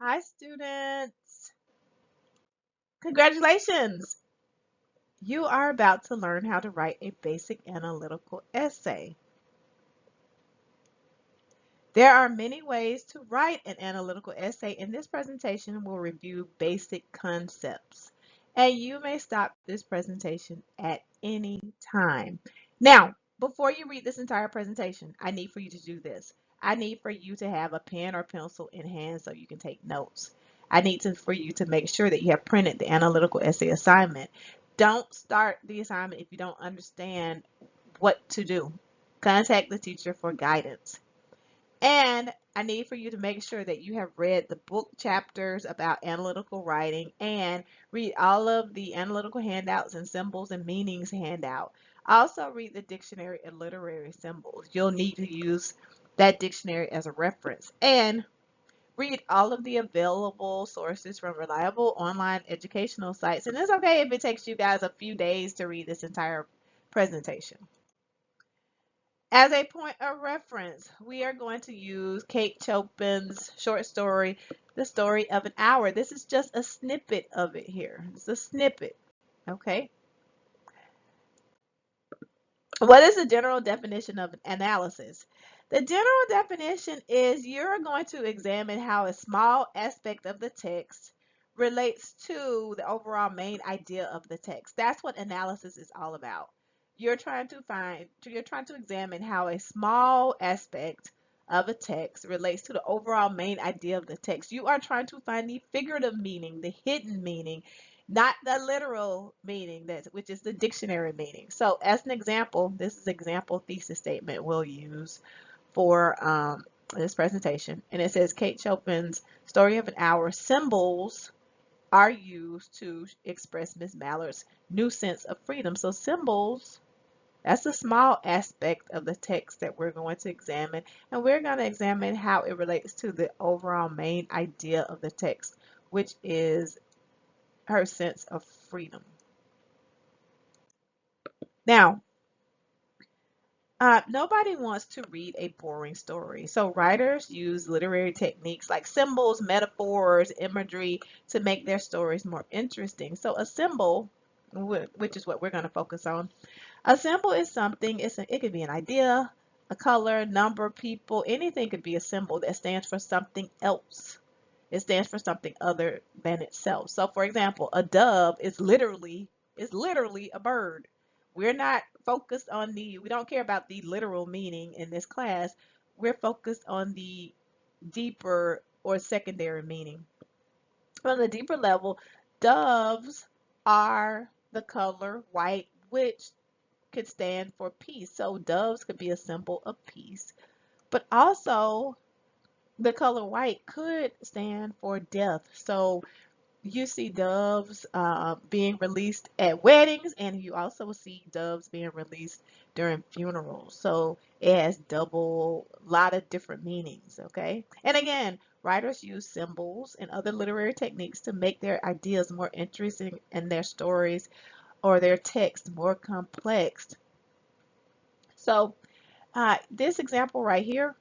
Hi, students. Congratulations. You are about to learn how to write a basic analytical essay. There are many ways to write an analytical essay. In this presentation, we'll review basic concepts. And you may stop this presentation at any time. Now, before you read this entire presentation, I need for you to do this. I need for you to have a pen or pencil in hand so you can take notes. For you to make sure that you have printed the analytical essay assignment. Don't start the assignment if you don't understand what to do. Contact the teacher for guidance. And I need for you to make sure that you have read the book chapters about analytical writing and read all of the analytical handouts and symbols and meanings handout. Also read the dictionary and literary symbols. You'll need to use that dictionary as a reference. And read all of the available sources from reliable online educational sites. And it's okay if it takes you guys a few days to read this entire presentation. As a point of reference, we are going to use Kate Chopin's short story, The Story of an Hour. This is just a snippet of it here. It's a snippet, okay? What is the general definition of analysis? The general definition is you're going to examine how a small aspect of the text relates to the overall main idea of the text. That's what analysis is all about. You're trying to examine how a small aspect of a text relates to the overall main idea of the text. You are trying to find the figurative meaning, the hidden meaning, not the literal meaning, which is the dictionary meaning. So as an example, this is example thesis statement we'll use for this presentation. And it says Kate Chopin's Story of an Hour symbols are used to express Miss Mallard's new sense of freedom. So symbols, that's a small aspect of the text that we're going to examine. And we're going to examine how it relates to the overall main idea of the text, which is her sense of freedom. Now, nobody wants to read a boring story. So writers use literary techniques like symbols, metaphors, imagery to make their stories more interesting. So a symbol, which is what we're going to focus on, a symbol is something, it could be an idea, a color, number, people, anything could be a symbol that stands for something else. It stands for something other than itself. So for example, a dove is literally a bird. We're not focused on we don't care about the literal meaning in this class. We're focused on the deeper or secondary meaning. On the deeper level, doves are the color white, which could stand for peace. So doves could be a symbol of peace. But also the color white could stand for death. So you see doves being released at weddings, and you also see doves being released during funerals. So it has double, lot of different meanings, okay? And again, writers use symbols and other literary techniques to make their ideas more interesting and their stories or their text more complex. So this example right here,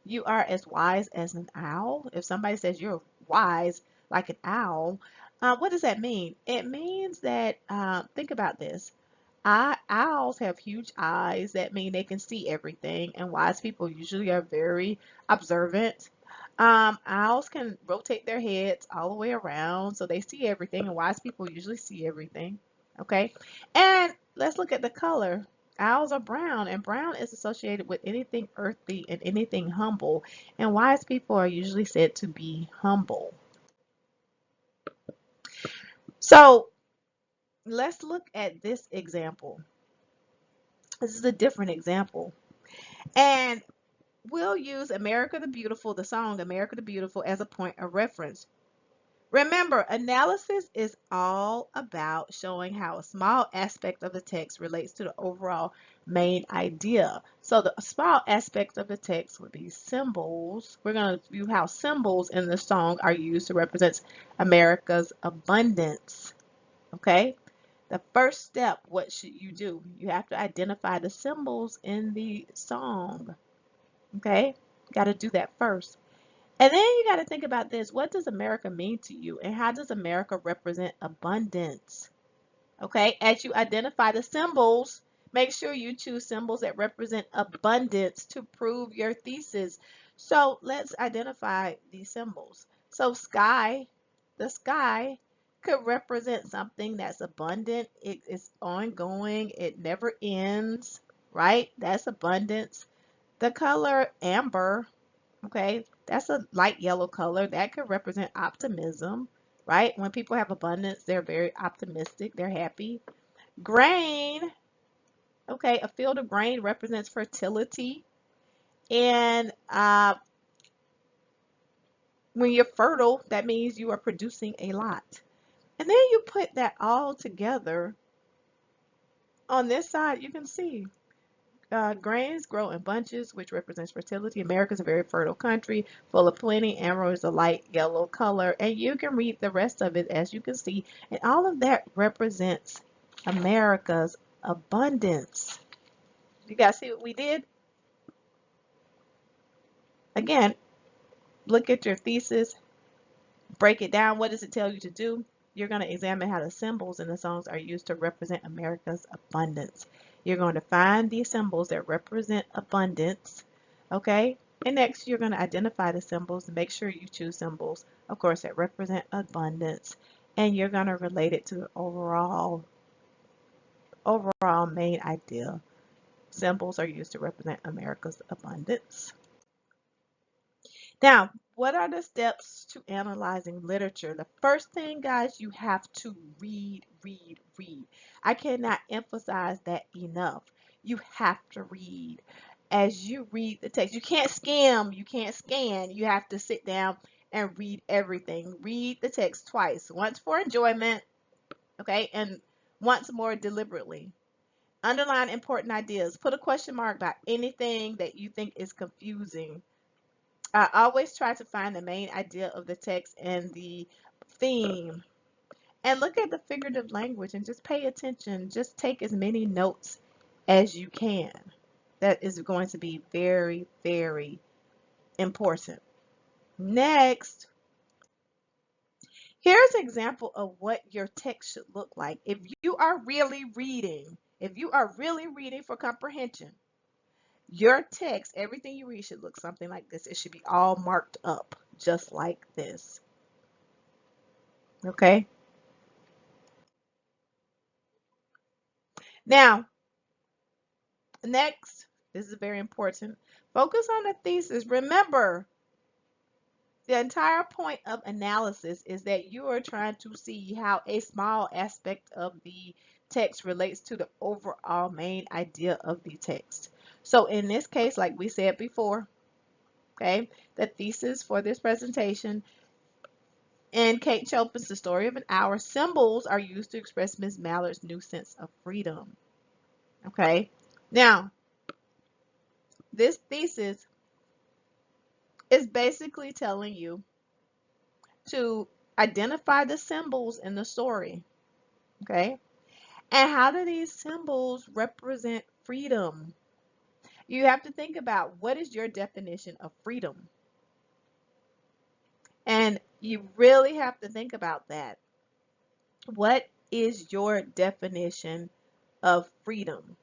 you are as wise as an owl. If somebody says you're wise like an owl, what does that mean? It means that, think about this. Owls have huge eyes that mean they can see everything, and wise people usually are very observant. Owls can rotate their heads all the way around, so they see everything, and wise people usually see everything. Okay, and let's look at the color. Owls are brown, and brown is associated with anything earthy and anything humble, and wise people are usually said to be humble. So let's look at this example. This is a different example. And we'll use America the Beautiful, the song America the Beautiful, as a point of reference. Remember, analysis is all about showing how a small aspect of the text relates to the overall main idea. So the small aspects of the text would be symbols. We're going to view how symbols in the song are used to represent America's abundance. Okay? The first step, what should you do? You have to identify the symbols in the song. Okay? Got to do that first. And then you got to think about this. What does America mean to you? And how does America represent abundance? Okay, as you identify the symbols, make sure you choose symbols that represent abundance to prove your thesis. So let's identify these symbols. So sky, the sky could represent something that's abundant, it is ongoing, it never ends, right? That's abundance. The color amber, okay, that's a light yellow color. That could represent optimism, right? When people have abundance, they're very optimistic, they're happy. Grain, okay, a field of grain represents fertility. And when you're fertile, that means you are producing a lot. And then you put that all together. On this side, you can see grains grow in bunches, which represents fertility. America is a very fertile country, full of plenty. Emerald is a light yellow color, and you can read the rest of it as you can see. And all of that represents America's abundance. You guys see what we did? Again, look at your thesis, break it down. What does it tell you to do? You're going to examine how the symbols in the songs are used to represent America's abundance. You're going to find the symbols that represent abundance, okay? And next, you're going to identify the symbols and make sure you choose symbols, of course, that represent abundance. And you're going to relate it to the overall main idea. Symbols are used to represent America's abundance. Now, what are the steps to analyzing literature? The first thing, guys, you have to read, read, read. I cannot emphasize that enough. You have to read. As you read the text, you can't skim, you can't scan. You have to sit down and read everything. Read the text twice, once for enjoyment, okay, and once more deliberately. Underline important ideas. Put a question mark by anything that you think is confusing. I always try to find the main idea of the text and the theme. And look at the figurative language and just pay attention. Just take as many notes as you can. That is going to be very, very important. Next, here's an example of what your text should look like. If you are really reading for comprehension, your text, everything you read should look something like this. It should be all marked up just like this. Okay? Now, next, this is very important. Focus on the thesis. Remember, the entire point of analysis is that you are trying to see how a small aspect of the text relates to the overall main idea of the text. So in this case, like we said before, okay, the thesis for this presentation in Kate Chopin's The Story of an Hour, symbols are used to express Miss Mallard's new sense of freedom. Okay, now this thesis is basically telling you to identify the symbols in the story. Okay, and how do these symbols represent freedom? You have to think about what is your definition of freedom. And you really have to think about that. What is your definition of freedom?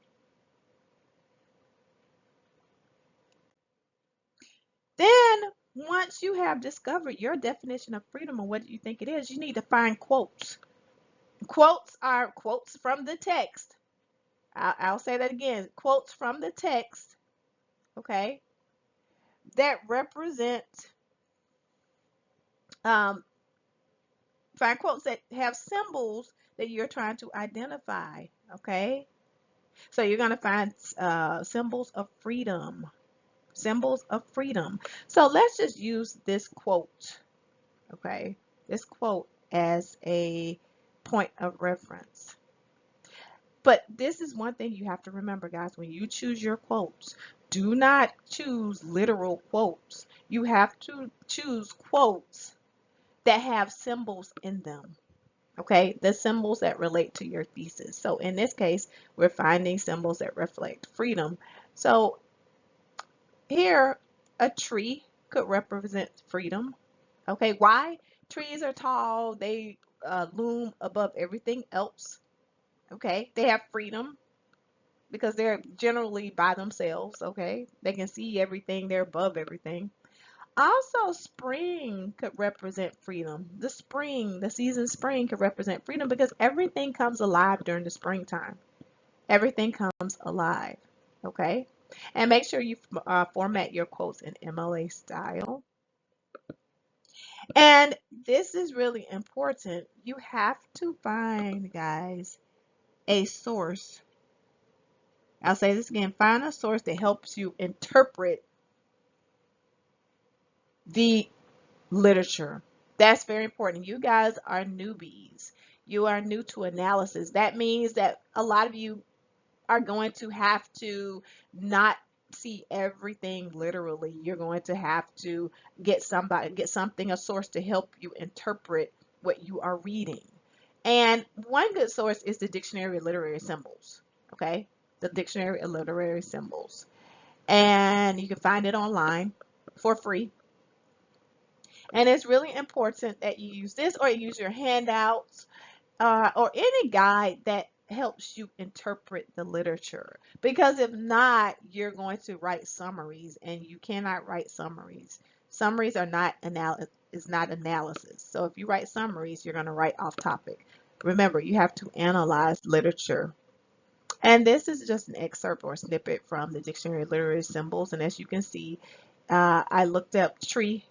Then, once you have discovered your definition of freedom and what you think it is, you need to find quotes. Quotes are quotes from the text. I'll say that again. Quotes from the text, okay, that represent, um, find quotes that have symbols that you're trying to identify, okay? So you're going to find symbols of freedom. Symbols of freedom. So let's just use this quote, okay? This quote as a point of reference. But this is one thing you have to remember, guys, when you choose your quotes, do not choose literal quotes. You have to choose quotes that have symbols in them. Okay, the symbols that relate to your thesis. So in this case, we're finding symbols that reflect freedom. So here, a tree could represent freedom. Okay, why? Trees are tall, they loom above everything else. Okay, they have freedom because they're generally by themselves. Okay, they can see everything, they're above everything. Also, spring could represent freedom. The spring, the season spring could represent freedom because everything comes alive during the springtime. Everything comes alive. Okay? And make sure you format your quotes in MLA style. And this is really important. You have to find, guys, a source. I'll say this again, find a source that helps you interpret the literature. That's very important. You guys are newbies. You are new to analysis. That means that a lot of you are going to have to not see everything literally. You're going to have to get something, a source to help you interpret what you are reading. And one good source is the Dictionary of Literary Symbols. Okay? The Dictionary of Literary Symbols. And you can find it online for free. And it's really important that you use this or use your handouts or any guide that helps you interpret the literature. Because if not, you're going to write summaries and you cannot write summaries. Summaries are not is not analysis. So if you write summaries, you're going to write off topic. Remember, you have to analyze literature. And this is just an excerpt or snippet from the Dictionary of Literary Symbols. And as you can see, I looked up tree.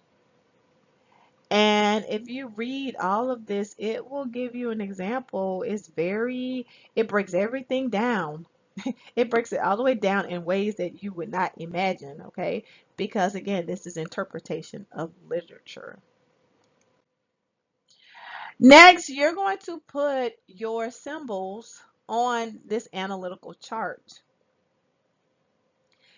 And if you read all of this, it will give you an example. It breaks everything down. It breaks it all the way down in ways that you would not imagine, okay? Because again, this is interpretation of literature. Next, you're going to put your symbols on this analytical chart.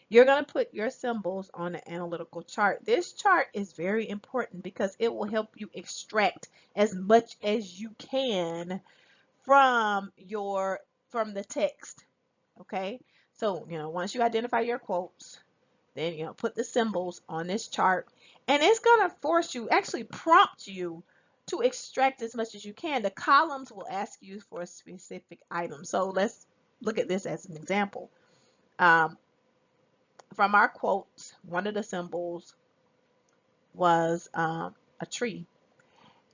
You're going to put your symbols on the analytical chart. This chart is very important because it will help you extract as much as you can from the text. Okay? So, once you identify your quotes, then put the symbols on this chart and it's going to actually prompt you to extract as much as you can. The columns will ask you for a specific item. So, let's look at this as an example. From our quotes, one of the symbols was a tree.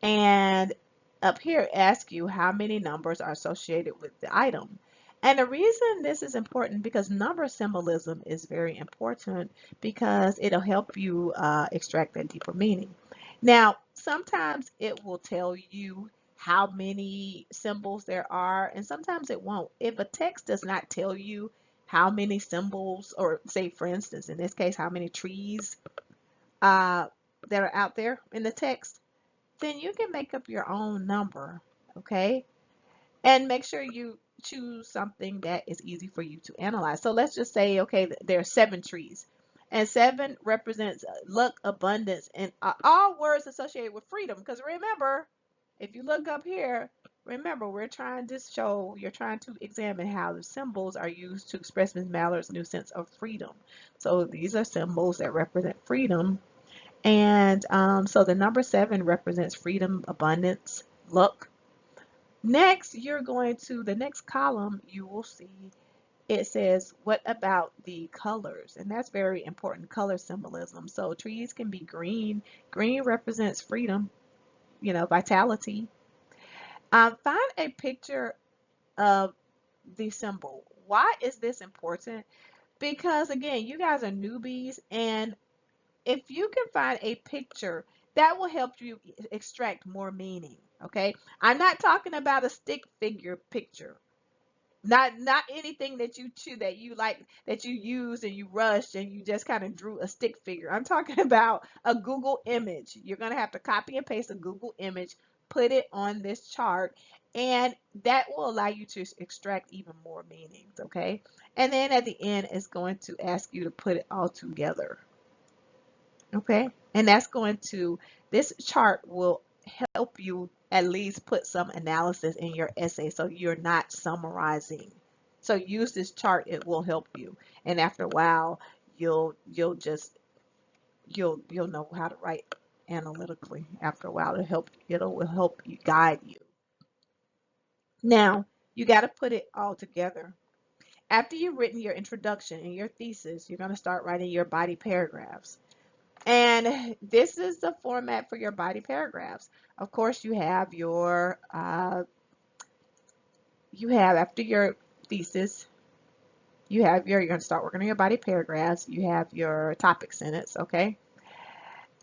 And up here, it asks you how many numbers are associated with the item. And the reason this is important because number symbolism is very important because it'll help you extract that deeper meaning. Now, sometimes it will tell you how many symbols there are, and sometimes it won't. If a text does not tell you how many symbols, or say, for instance, in this case, how many trees that are out there in the text, then you can make up your own number, okay? And make sure you choose something that is easy for you to analyze. So let's just say, okay, there are 7 trees. And 7 represents luck, abundance, and all words associated with freedom. Because remember, if you look up here, remember, you're trying to examine how the symbols are used to express Ms. Mallard's new sense of freedom. So these are symbols that represent freedom. And so the number 7 represents freedom, abundance, luck. Next, the next column, you will see it says, what about the colors? And that's very important, color symbolism. So trees can be green. Green represents freedom, vitality. Find a picture of the symbol. Why is this important? Because again, you guys are newbies, and if you can find a picture, that will help you extract more meaning. Okay, I'm not talking about a stick figure picture. Not anything that you like, that you used and you rushed and you just kind of drew a stick figure. I'm talking about a Google image. You're going to have to copy and paste a Google image, put it on this chart, and that will allow you to extract even more meanings, okay? And then at the end, it's going to ask you to put it all together, okay? And this chart will help you at least put some analysis in your essay so you're not summarizing. So use this chart, it will help you. And after a while, you'll you'll know how to write analytically after a while. It'll help you guide you. Now, you got to put it all together. After you've written your introduction and your thesis, you're going to start writing your body paragraphs. And this is the format for your body paragraphs. Of course, you have after your thesis, you're going to start working on your body paragraphs. You have your topic sentence, okay?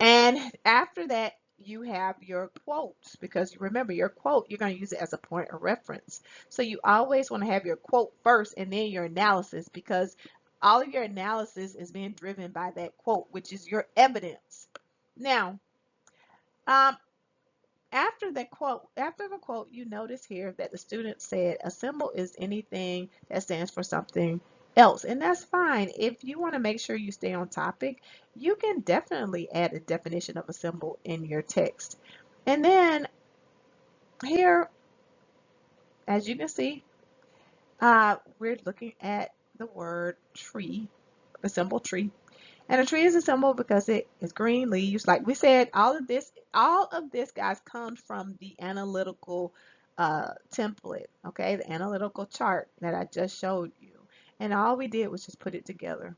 And after that, you have your quotes, because you remember your quote, you're going to use it as a point of reference. So you always want to have your quote first and then your analysis, because all of your analysis is being driven by that quote, which is your evidence. Now, um, after the quote, you notice here that the student said a symbol is anything that stands for something else, and that's fine. If you want to make sure you stay on topic, you can definitely add a definition of a symbol in your text. And then here, as you can see, we're looking at the word tree, the symbol tree. And a tree is a symbol because it is green leaves. Like we said, all of this, guys, comes from the analytical template, okay? The analytical chart that I just showed you. And all we did was just put it together.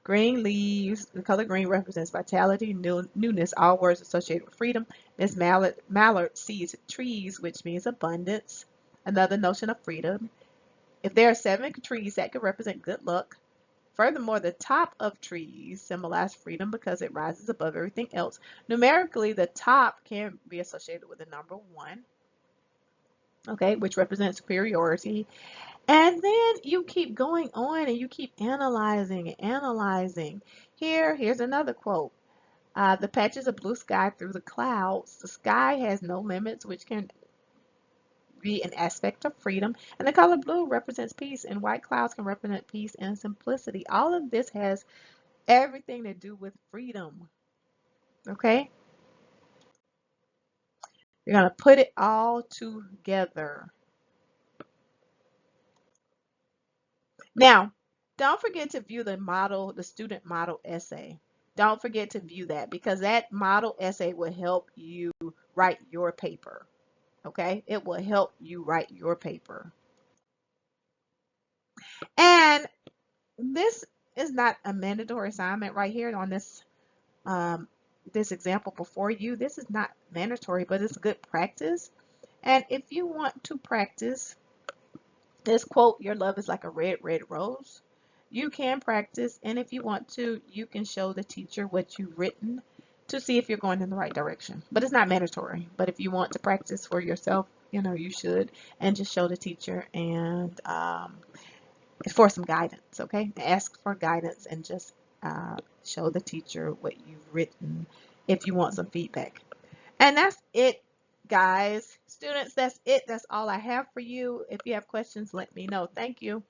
Green leaves, the color green represents vitality, newness, all words associated with freedom. Miss Mallard sees trees, which means abundance, another notion of freedom. If there are 7 trees, that could represent good luck. Furthermore, the top of trees symbolize freedom because it rises above everything else. Numerically, the top can be associated with the number 1, okay, which represents superiority. And then you keep going on and you keep analyzing and analyzing. Here's another quote. The patches of blue sky through the clouds. The sky has no limits, which can be an aspect of freedom. And the color blue represents peace, and white clouds can represent peace and simplicity. All of this has everything to do with freedom. Okay? You're going to put it all together. Now, don't forget to view the student model essay. Don't forget to view that, because that model essay will help you write your paper. Okay? It will help you write your paper. And this is not a mandatory assignment right here on this example before you. This is not mandatory, but it's good practice. And if you want to practice this quote, your love is like a red, red rose, you can practice. And if you want to, you can show the teacher what you've written to see if you're going in the right direction. But it's not mandatory. But if you want to practice for yourself, you should, and just show the teacher and for some guidance, okay? Ask for guidance and just show the teacher what you've written if you want some feedback. And that's it, guys. Students, that's it. That's all I have for you. If you have questions, let me know. Thank you.